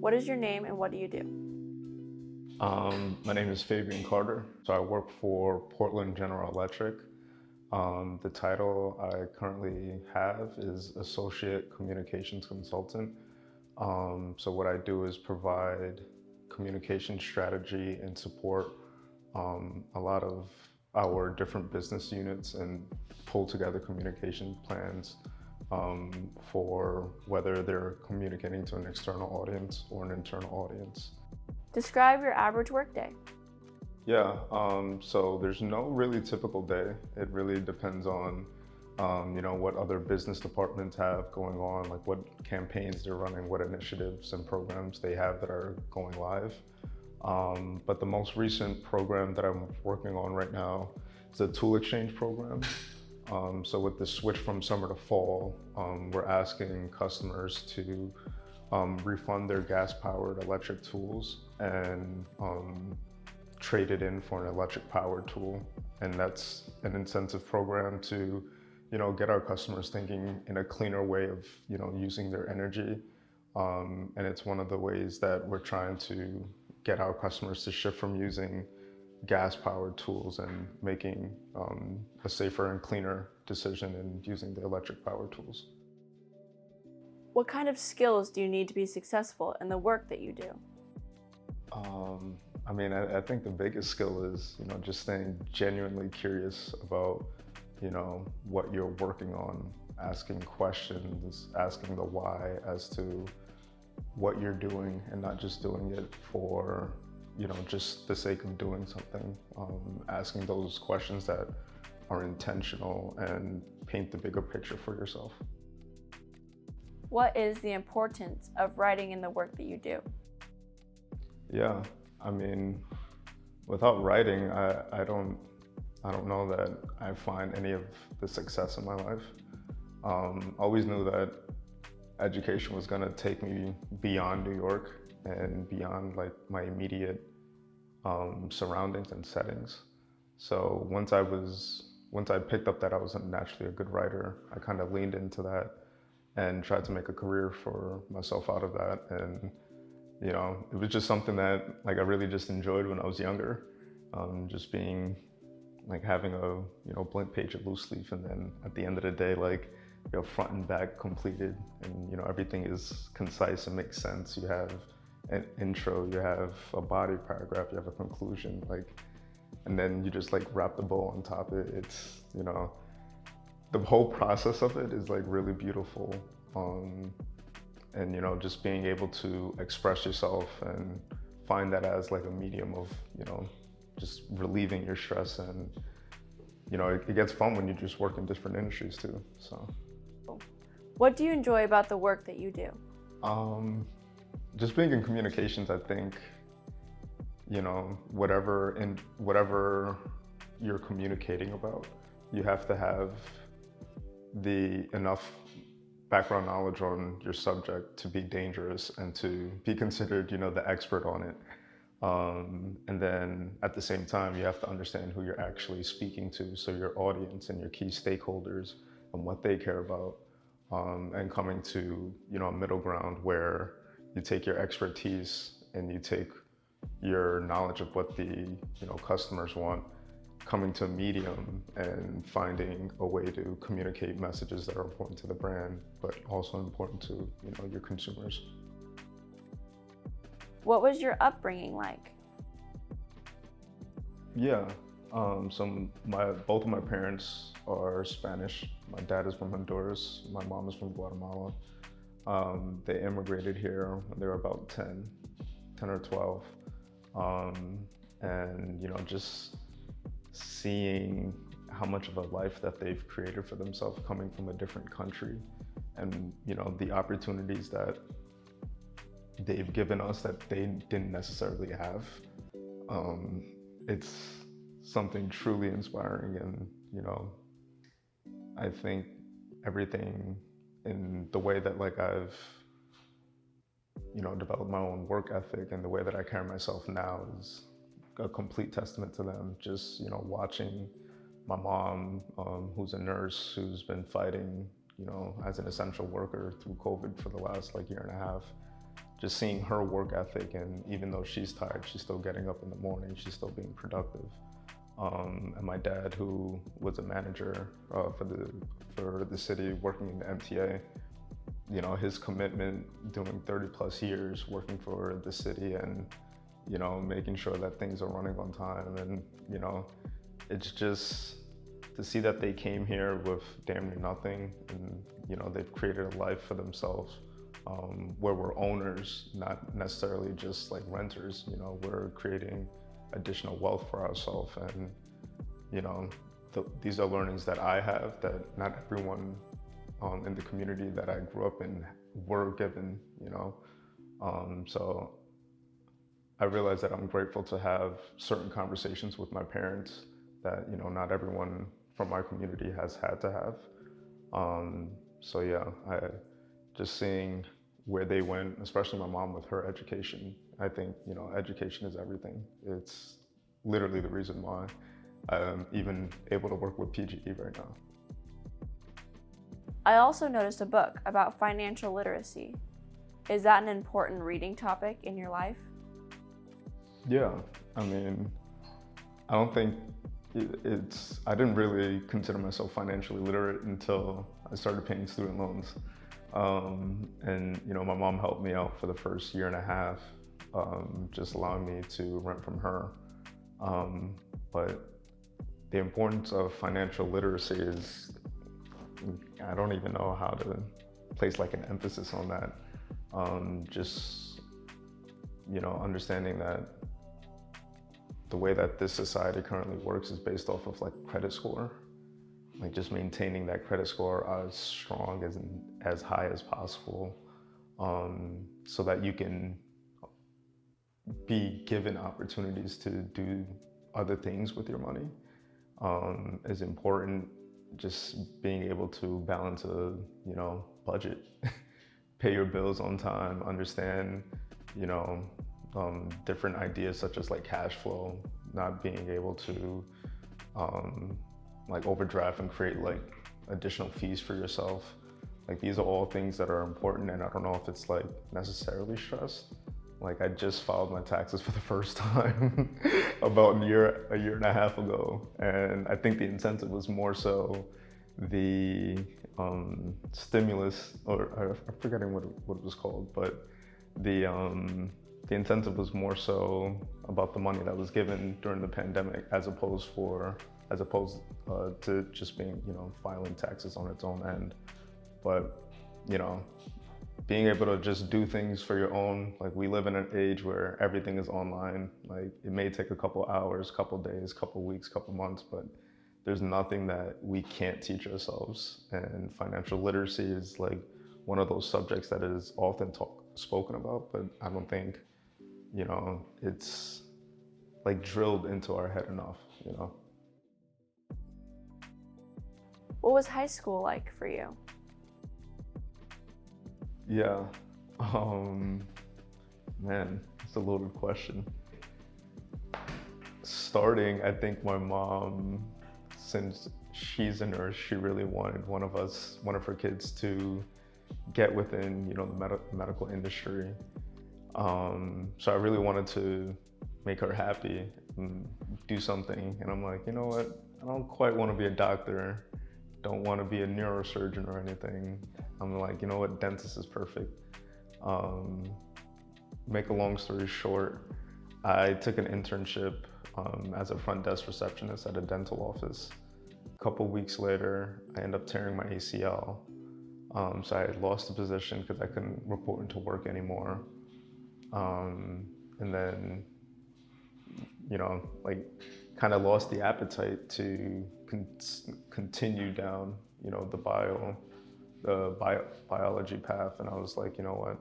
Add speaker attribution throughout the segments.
Speaker 1: What is your name and what do you do?
Speaker 2: My name is Fabian Carter. So I work for Portland General Electric. The title I currently have is Associate Communications Consultant. So what I do is provide communication strategy and support a lot of our different business units and pull together communication plans for whether they're communicating to an external audience or an internal audience.
Speaker 1: Describe your average workday.
Speaker 2: Yeah, so there's no really typical day. It really depends on, what other business departments have going on, like what campaigns they're running, what initiatives and programs they have that are going live. But the most recent program that I'm working on right now is a tool exchange program. So with the switch from summer to fall, we're asking customers to refund their gas-powered electric tools and trade it in for an electric-powered tool. And that's an incentive program to, get our customers thinking in a cleaner way of, using their energy. And it's one of the ways that we're trying to get our customers to shift from using gas-powered tools and making a safer and cleaner decision in using the electric-powered tools.
Speaker 1: What kind of skills do you need to be successful in the work that you do?
Speaker 2: I think the biggest skill is, just staying genuinely curious about, what you're working on, asking questions, asking the why as to what you're doing and not just doing it for, just the sake of doing something. Asking those questions that are intentional and paint the bigger picture for yourself.
Speaker 1: What is the importance of writing in the work that you do?
Speaker 2: Yeah, without writing, I don't know that I find any of the success in my life. Always knew that education was gonna take me beyond New York and beyond like my immediate surroundings and settings. So once I picked up that I was naturally a good writer, I kind of leaned into that and tried to make a career for myself out of that. And it was just something that I really just enjoyed when I was younger. Just being having a blank page of loose leaf, and then at the end of the day, front and back completed, and everything is concise and makes sense. You have an intro, you have a body paragraph, you have a conclusion, and then you just wrap the bow on top of it. It's the whole process of it is really beautiful. And just being able to express yourself and find that as a medium of just relieving your stress. And it gets fun when you just work in different industries too. So
Speaker 1: what do you enjoy about the work that you do?
Speaker 2: Just being in communications, I think whatever you're communicating about, you have to have enough background knowledge on your subject to be dangerous and to be considered, the expert on it. And then at the same time, you have to understand who you're actually speaking to. So your audience and your key stakeholders and what they care about, and coming to, a middle ground where you take your expertise and you take your knowledge of what the, customers want, coming to a medium and finding a way to communicate messages that are important to the brand, but also important to, your consumers.
Speaker 1: What was your upbringing like?
Speaker 2: Yeah, so both of my parents are Spanish. My dad is from Honduras, my mom is from Guatemala. They immigrated here when they were about 10 or 12. And, just seeing how much of a life that they've created for themselves coming from a different country, and the opportunities that they've given us that they didn't necessarily have. It's something truly inspiring. And I think everything in the way that I've developed my own work ethic and the way that I carry myself now is a complete testament to them. Just watching my mom, who's a nurse, who's been fighting as an essential worker through COVID for the last year and a half, just seeing her work ethic, and even though she's tired, she's still getting up in the morning, she's still being productive. And my dad, who was a manager for the city, working in the MTA, you know, his commitment doing 30 plus years working for the city, and, you know, making sure that things are running on time. And, you know, it's just to see that they came here with damn near nothing, and, you know, they've created a life for themselves, where we're owners, not necessarily just like renters. You know, we're creating additional wealth for ourselves. And, you know, these are learnings that I have that not everyone in the community that I grew up in were given, you know. So I realize that I'm grateful to have certain conversations with my parents that, you know, not everyone from my community has had to have. So yeah, just seeing where they went, especially my mom with her education. I think, you know, education is everything. It's literally the reason why I'm even able to work with PGE right now.
Speaker 1: I also noticed a book about financial literacy. Is that an important reading topic in your life?
Speaker 2: Yeah, I mean, I don't think I didn't really consider myself financially literate until I started paying student loans. And, you know, my mom helped me out for the first year and a half, just allowing me to rent from her. But the importance of financial literacy is, I don't even know how to place like an emphasis on that. Just, you know, understanding that the way that this society currently works is based off of like credit score, like just maintaining that credit score as strong as high as possible, so that you can be given opportunities to do other things with your money, is important. Just being able to balance a, you know, budget, pay your bills on time, understand, you know, different ideas such as like cash flow, not being able to like overdraft and create like additional fees for yourself. Like these are all things that are important, and I don't know if it's like necessarily stress. Like I just filed my taxes for the first time about a year and a half ago, and I think the incentive was more so the stimulus, or I'm forgetting what it was called, but the incentive was more so about the money that was given during the pandemic, as opposed to just being, you know, filing taxes on its own end. But, you know, being able to just do things for your own, like we live in an age where everything is online. Like it may take a couple hours, couple days, couple weeks, couple months, but there's nothing that we can't teach ourselves. And financial literacy is like one of those subjects that is often spoken about, but I don't think, you know, it's like drilled into our head enough, you know.
Speaker 1: What was high school like for you?
Speaker 2: Yeah, man, it's a loaded question. Starting, I think my mom, since she's a nurse, she really wanted one of her kids to get within, you know, the medical industry. So I really wanted to make her happy and do something. And I'm like, you know what? I don't quite want to be a doctor. Don't want to be a neurosurgeon or anything. I'm like, you know what? Dentist is perfect. Make a long story short, I took an internship as a front desk receptionist at a dental office. A couple weeks later, I ended up tearing my ACL. So I lost the position because I couldn't report into work anymore. And then, you know, like kind of lost the appetite to continue down, you know, the biology path. And I was like, you know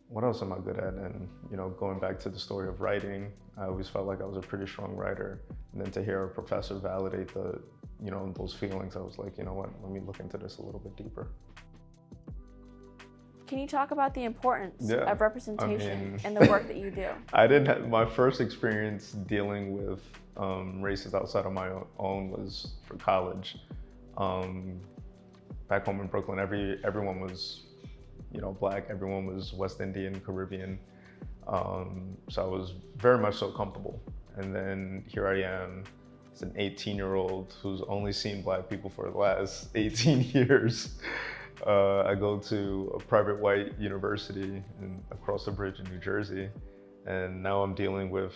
Speaker 2: what else am I good at? And, you know, going back to the story of writing, I always felt like I was a pretty strong writer. And then to hear a professor validate you know, those feelings, I was like, you know what, let me look into this a little bit deeper.
Speaker 1: Can you talk about the importance of representation in the work that you do?
Speaker 2: I didn't have, my first experience dealing with races outside of my own was for college. Back home in Brooklyn, everyone was Black. Everyone was West Indian, Caribbean. So I was very much so comfortable. And then here I am, as an 18-year-old who's only seen Black people for the last 18 years. I go to a private white university across the bridge in New Jersey. And now I'm dealing with,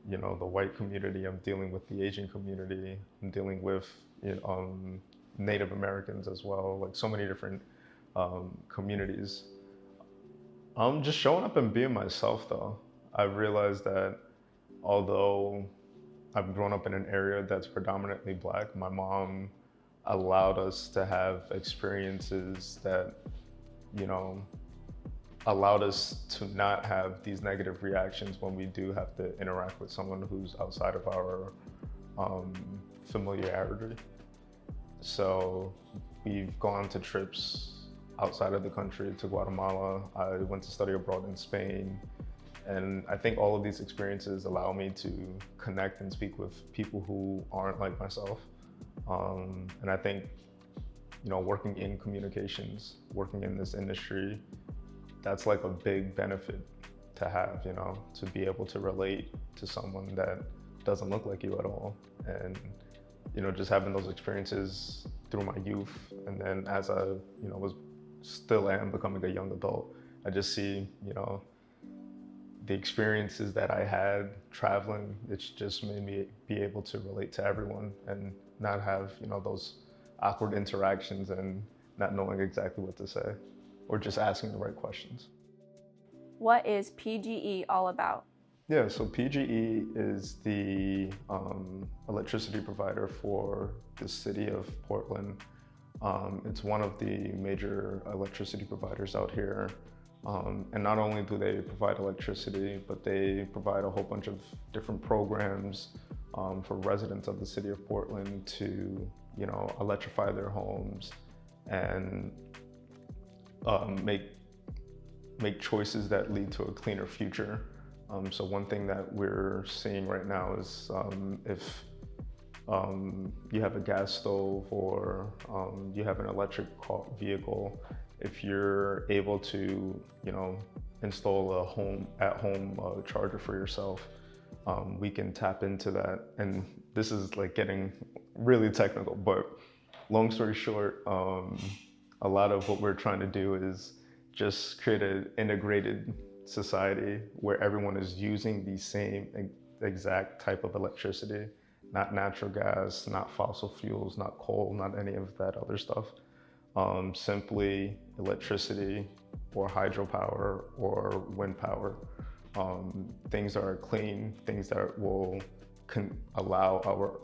Speaker 2: the white community. I'm dealing with the Asian community. I'm dealing with Native Americans as well, like so many different communities. I'm just showing up and being myself though. I've realized that although I've grown up in an area that's predominantly Black, my mom allowed us to have experiences that, allowed us to not have these negative reactions when we do have to interact with someone who's outside of our familiarity. So we've gone to trips outside of the country to Guatemala. I went to study abroad in Spain. And I think all of these experiences allow me to connect and speak with people who aren't like myself. And I think, working in communications, working in this industry, that's like a big benefit to have, to be able to relate to someone that doesn't look like you at all. And, just having those experiences through my youth. And then as I, still am becoming a young adult, I just see, the experiences that I had traveling, it's just made me be able to relate to everyone and not have, those awkward interactions and not knowing exactly what to say or just asking the right questions.
Speaker 1: What is PGE all about?
Speaker 2: Yeah, so PGE is the electricity provider for the city of Portland. It's one of the major electricity providers out here. And not only do they provide electricity, but they provide a whole bunch of different programs for residents of the city of Portland to, electrify their homes and make choices that lead to a cleaner future. So one thing that we're seeing right now is if you have a gas stove or you have an electric vehicle, if you're able to, install a at-home charger for yourself, we can tap into that. And this is like getting really technical, but long story short, a lot of what we're trying to do is just create an integrated society where everyone is using the same exact type of electricity, not natural gas, not fossil fuels, not coal, not any of that other stuff. Simply electricity or hydropower or wind power. Things that are clean, things that will allow our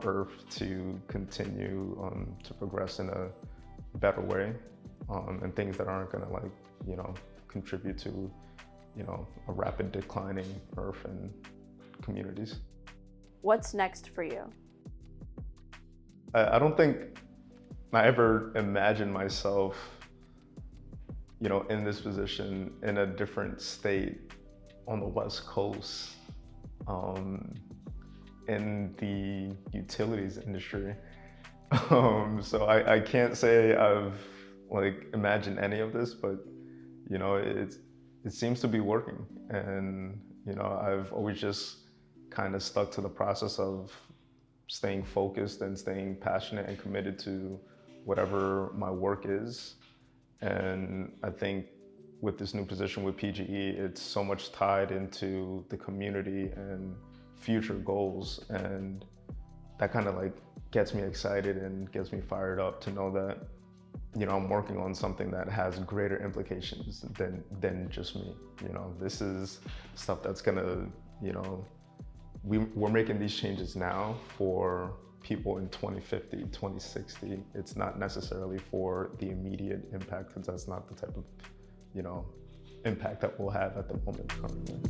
Speaker 2: Earth to continue to progress in a better way, and things that aren't going to contribute to a rapid declining Earth and communities.
Speaker 1: What's next for you?
Speaker 2: I don't think I ever imagined myself, in this position in a different state on the West Coast, in the utilities industry. So I can't say I've imagined any of this, but it seems to be working, and I've always just kind of stuck to the process of staying focused and staying passionate and committed to whatever my work is. And I think with this new position with PGE, it's so much tied into the community and future goals, and that kind of gets me excited and gets me fired up to know that I'm working on something that has greater implications than just me. This is stuff that's gonna, we're making these changes now for people in 2050, 2060. It's not necessarily for the immediate impact, because that's not the type of, impact that we'll have at the moment currently.